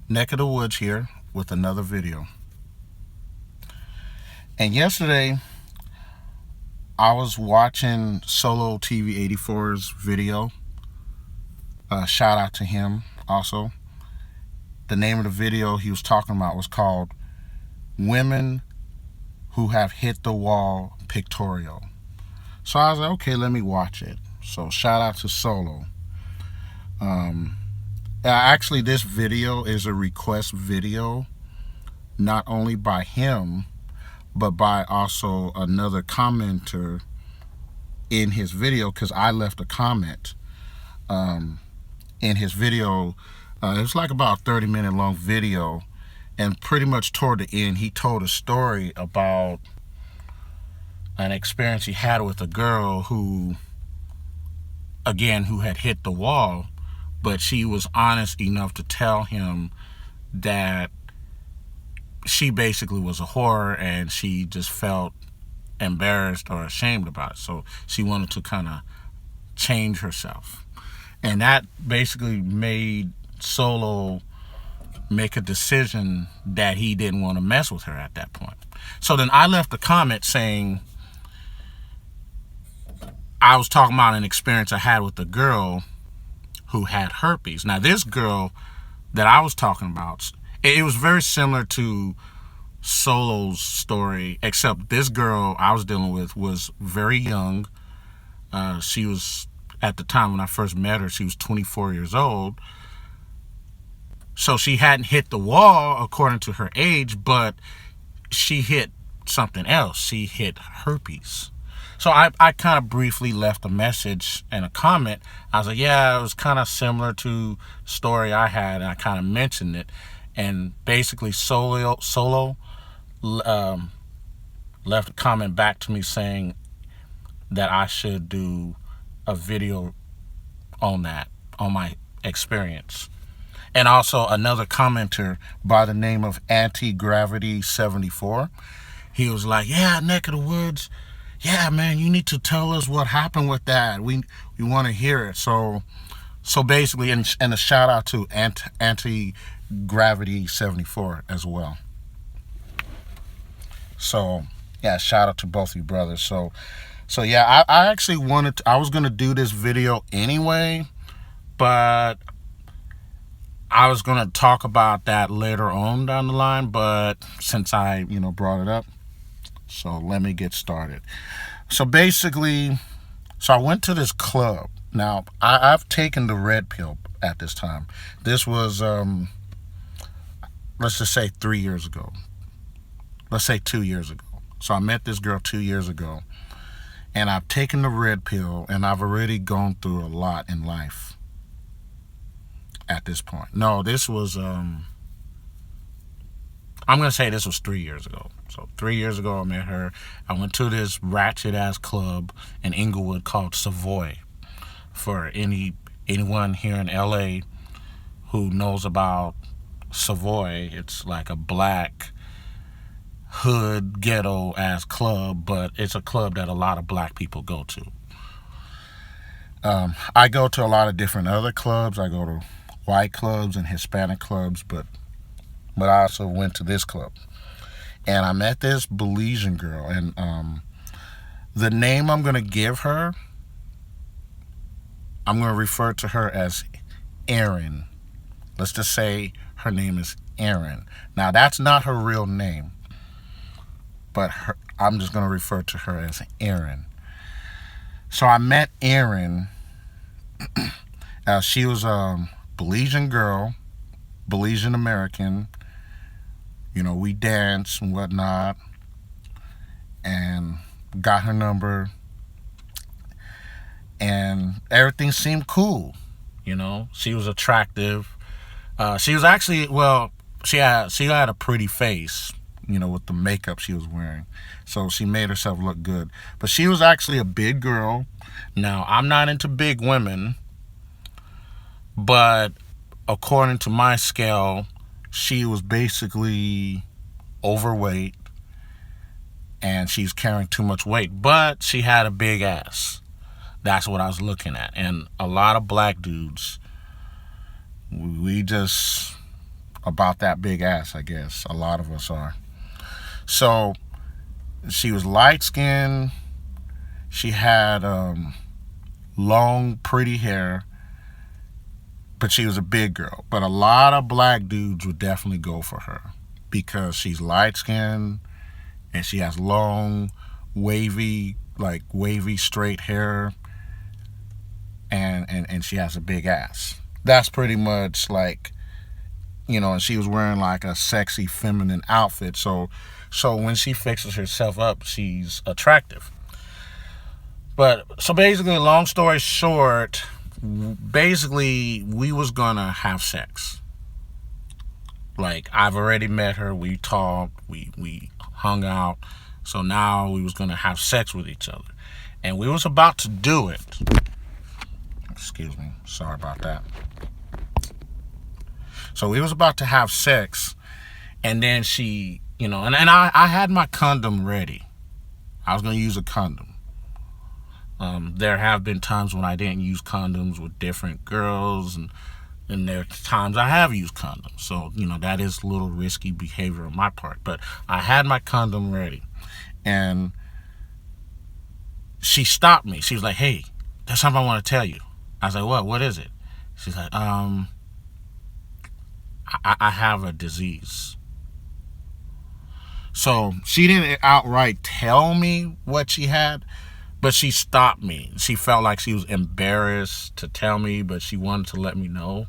Neck of the Woods here with another video. And yesterday, I was watching Solo TV 84's video. Shout out to him also. The name of the video he was talking about was called Women Who Have Hit the Wall Pictorial. So I was like, okay, let me watch it. So shout out to Solo. Actually, this video is a request video, not only by him, but by also another commenter in his video, because I left a comment in his video. It was like about a 30-minute long video, and pretty much toward the end, he told a story about an experience he had with a girl who had hit the wall, but she was honest enough to tell him that she basically was a whore and she just felt embarrassed or ashamed about it. So she wanted to kind of change herself. And that basically made Solo make a decision that he didn't want to mess with her at that point. So then I left a comment saying I was talking about an experience I had with a girl who had herpes. Now, this girl that I was talking about, it was very similar to Solo's story, except this girl I was dealing with was very young. She was, at the time when I first met her, she was 24 years old. So she hadn't hit the wall according to her age, but she hit something else. She hit herpes. So I kind of briefly left a message and a comment. I was like, yeah, it was kind of similar to the story I had, and I kind of mentioned it. And basically Solo left a comment back to me saying that I should do a video on that, on my experience. And also another commenter by the name of Anti-Gravity 74. He was like, yeah, Neck of the Woods. Yeah, man, you need to tell us what happened with that. We want to hear it. So basically, and a shout out to Anti-Gravity 74 as well. So yeah, shout out to both of you brothers. So yeah, I actually I was gonna do this video anyway, but I was gonna talk about that later on down the line. But since I brought it up, so let me get started. So basically, I went to this club. Now, I've taken the red pill at this time. This was, let's just say 3 years ago. Let's say 2 years ago. So I met this girl 2 years ago. And I've taken the red pill, and I've already gone through a lot in life at this point. No, this was, I'm going to say this was 3 years ago. So 3 years ago, I met her. I went to this ratchet-ass club in Inglewood called Savoy. For anyone here in LA who knows about Savoy, it's like a black hood ghetto-ass club, but it's a club that a lot of black people go to. I go to a lot of different other clubs. I go to white clubs and Hispanic clubs, but I also went to this club. And I met this Belizean girl. And the name I'm going to give her, I'm going to refer to her as Erin. Let's just say her name is Erin. Now, that's not her real name, but I'm just going to refer to her as Erin. So I met Erin. She was a Belizean girl, Belizean American. We danced and whatnot, and got her number, and everything seemed cool. She was attractive. She was actually, well, she had a pretty face, with the makeup she was wearing. So she made herself look good. But she was actually a big girl. Now, I'm not into big women, but according to my scale, she was basically overweight, and she's carrying too much weight, but she had a big ass. That's what I was looking at. And a lot of black dudes, we just about that big ass, I guess. A lot of us are. So she was light skinned. She had long, pretty hair, but she was a big girl. But a lot of black dudes would definitely go for her because she's light skinned and she has long, wavy straight hair, and she has a big ass. That's pretty much like, and she was wearing like a sexy feminine outfit. So when she fixes herself up, she's attractive. But so basically, long story short, basically we was gonna have sex. Like, I've already met her, we talked, we hung out. So now we was gonna have sex with each other. And we was about to do it. Excuse me, sorry about that. So we was about to have sex, and then she, and I had my condom ready. I was gonna use a condom. There have been times when I didn't use condoms with different girls, and there are times I have used condoms. So, that is a little risky behavior on my part. But I had my condom ready. And she stopped me. She was like, "Hey, there's something I want to tell you." I was like, "What? What is it?" She's like, I have a disease." So she didn't outright tell me what she had, but she stopped me. She felt like she was embarrassed to tell me, but she wanted to let me know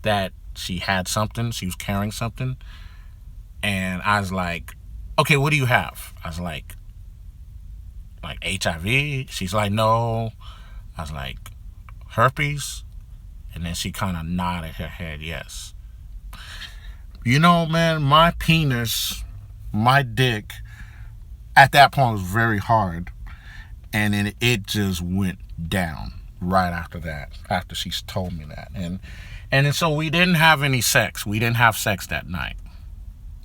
that she had something. She was carrying something. And I was like, "Okay, what do you have?" I was like HIV? She's like, "No." I was like, "Herpes?" And then she kind of nodded her head, yes. Man, my penis, my dick, at that point was very hard. And then it just went down right after that, after she told me that. And so we didn't have any sex. We didn't have sex that night.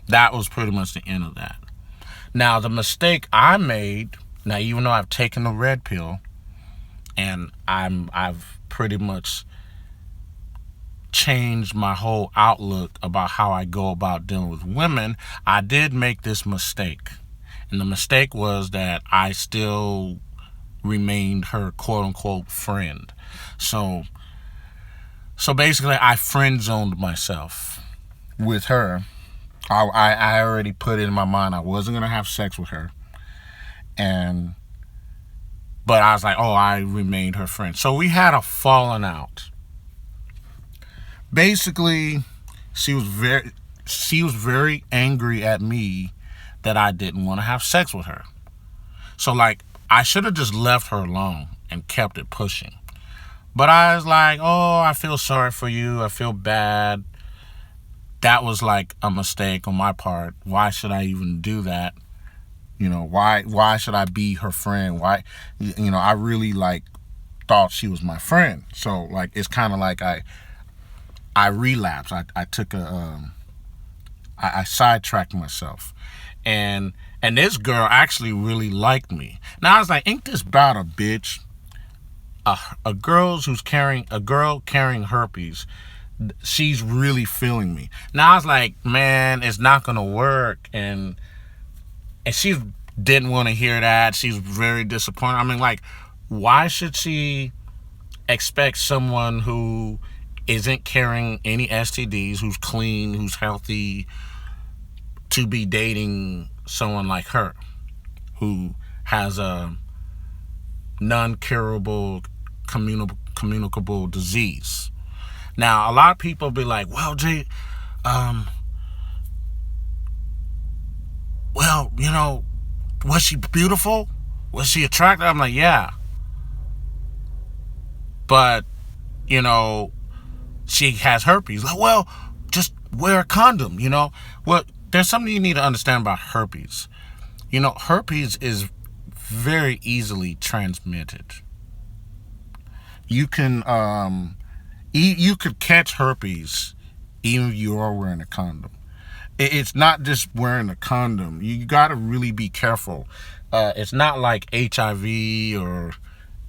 That was pretty much the end of that. Now, the mistake I made, now even though I've taken the red pill, and I've pretty much changed my whole outlook about how I go about dealing with women, I did make this mistake. And the mistake was that I still remained her quote-unquote friend. So basically, I friend-zoned myself with her. I already put it in my mind I wasn't going to have sex with her. But I was like, I remained her friend. So we had a falling out. Basically, she was very angry at me that I didn't want to have sex with her. So, I should have just left her alone and kept it pushing. But I was like, I feel sorry for you. I feel bad. That was like a mistake on my part. Why should I even do that? Why should I be her friend? Why, I really thought she was my friend. So it's kind of like I relapsed. I took I sidetracked myself. And this girl actually really liked me. Now I was like, ain't this about a bitch? A girl carrying herpes, she's really feeling me. Now I was like, man, it's not gonna work. And she didn't want to hear that. She's very disappointed. I mean, why should she expect someone who isn't carrying any STDs, who's clean, who's healthy, to be dating someone like her, who has a non-curable, communicable disease? Now, a lot of people be like, "Well, Jay, was she beautiful? Was she attractive?" I'm like, yeah. But, she has herpes. Like, well, just wear a condom, Well, there's something you need to understand about herpes. Herpes is very easily transmitted. You can, you could catch herpes even if you are wearing a condom. It's not just wearing a condom. You got to really be careful. It's not like HIV or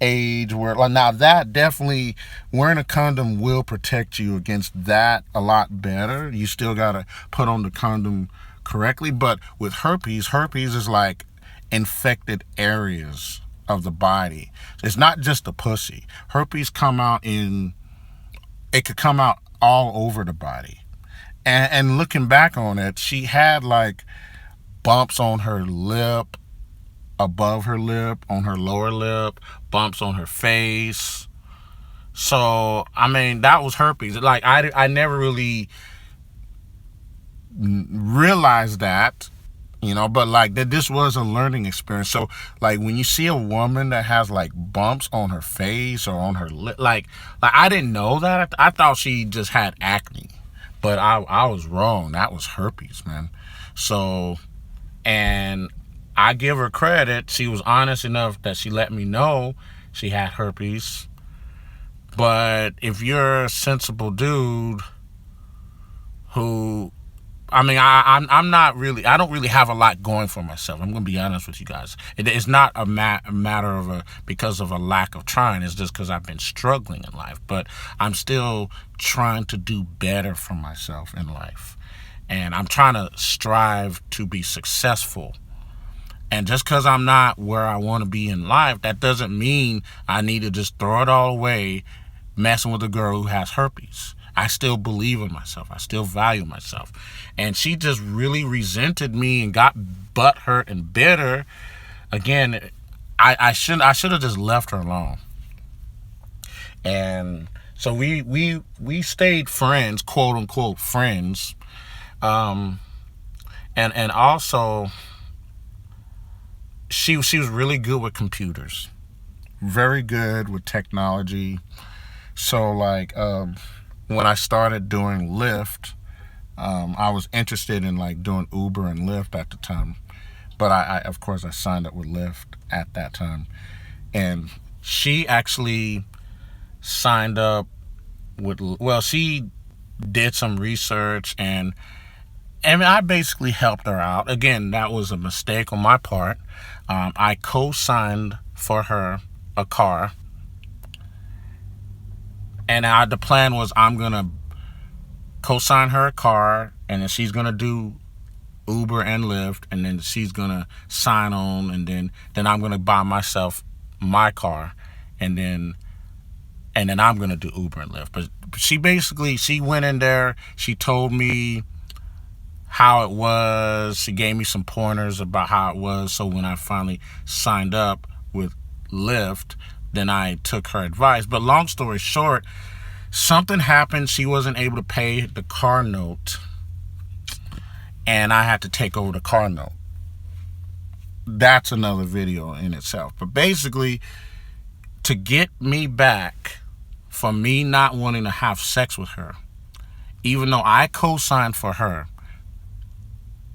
age where, like, now that definitely, wearing a condom will protect you against that a lot better. You still gotta put on the condom correctly, but with herpes is like infected areas of the body. It's not just the pussy. Herpes come out in, it could come out all over the body. And looking back on it, she had like bumps on her lip, above her lip, on her lower lip, bumps on her face. So, I mean, that was herpes. Like, I never really realized that, but like that this was a learning experience. So, like, when you see a woman that has like bumps on her face or on her lip, like I didn't know that. I thought she just had acne, but I was wrong. That was herpes, man. So, and I give her credit. She was honest enough that she let me know she had herpes. But if you're a sensible dude who, I mean, I'm not really, I don't really have a lot going for myself. I'm going to be honest with you guys. It's not a matter of because of a lack of trying. It's just because I've been struggling in life. But I'm still trying to do better for myself in life. And I'm trying to strive to be successful. And just because I'm not where I want to be in life, that doesn't mean I need to just throw it all away messing with a girl who has herpes. I still believe in myself. I still value myself. And she just really resented me and got butthurt and bitter. Again, I should have just left her alone. And so we stayed friends, quote unquote friends. And also, she was really good with computers, very good with technology. So like when I started doing Lyft, I was interested in like doing Uber and Lyft at the time, but I of course I signed up with Lyft at that time, and she actually signed up with, well, she did some research, and I basically helped her out. Again, that was a mistake on my part. I co-signed for her a car, and the plan was I'm gonna co-sign her a car, and then she's gonna do Uber and Lyft, and then she's gonna sign on, and then I'm gonna buy myself my car, and then I'm gonna do Uber and Lyft. But she went in there, she told me how it was, she gave me some pointers about how it was. So when I finally signed up with Lyft, then I took her advice. But long story short, something happened. She wasn't able to pay the car note, and I had to take over the car note. That's another video in itself. But basically, to get me back for me not wanting to have sex with her, even though I co-signed for her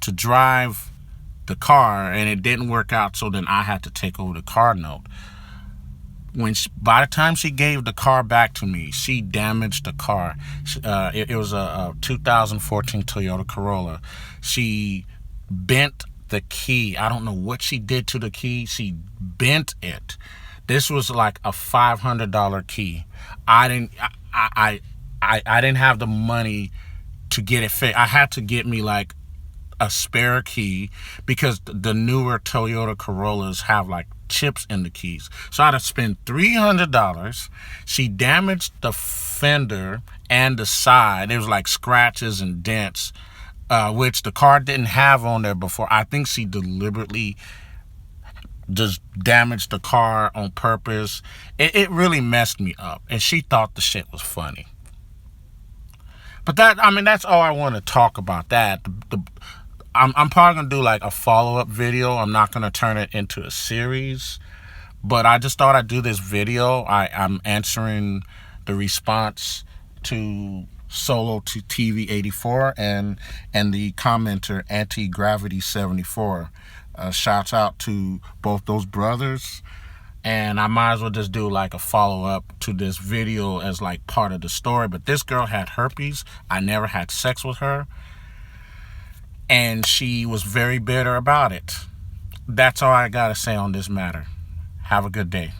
to drive the car, and it didn't work out, so then I had to take over the car note. By the time she gave the car back to me, she damaged the car. It was a 2014 Toyota Corolla. She bent the key. I don't know what she did to the key. She bent it. This was like a $500 key. I didn't have the money to get it fixed. I had to get me like a spare key, because the newer Toyota Corollas have like chips in the keys. So I had to spend $300. She damaged the fender and the side. There was like scratches and dents, which the car didn't have on there before. I think she deliberately just damaged the car on purpose. It really messed me up, and she thought the shit was funny. But that's all I want to talk about. I'm probably going to do like a follow-up video. I'm not going to turn it into a series, but I just thought I'd do this video. I'm answering the response to Solo to TV 84 and the commenter Anti-Gravity 74. Shouts out to both those brothers. And I might as well just do like a follow-up to this video as like part of the story. But this girl had herpes. I never had sex with her, and she was very bitter about it. That's all I gotta say on this matter. Have a good day.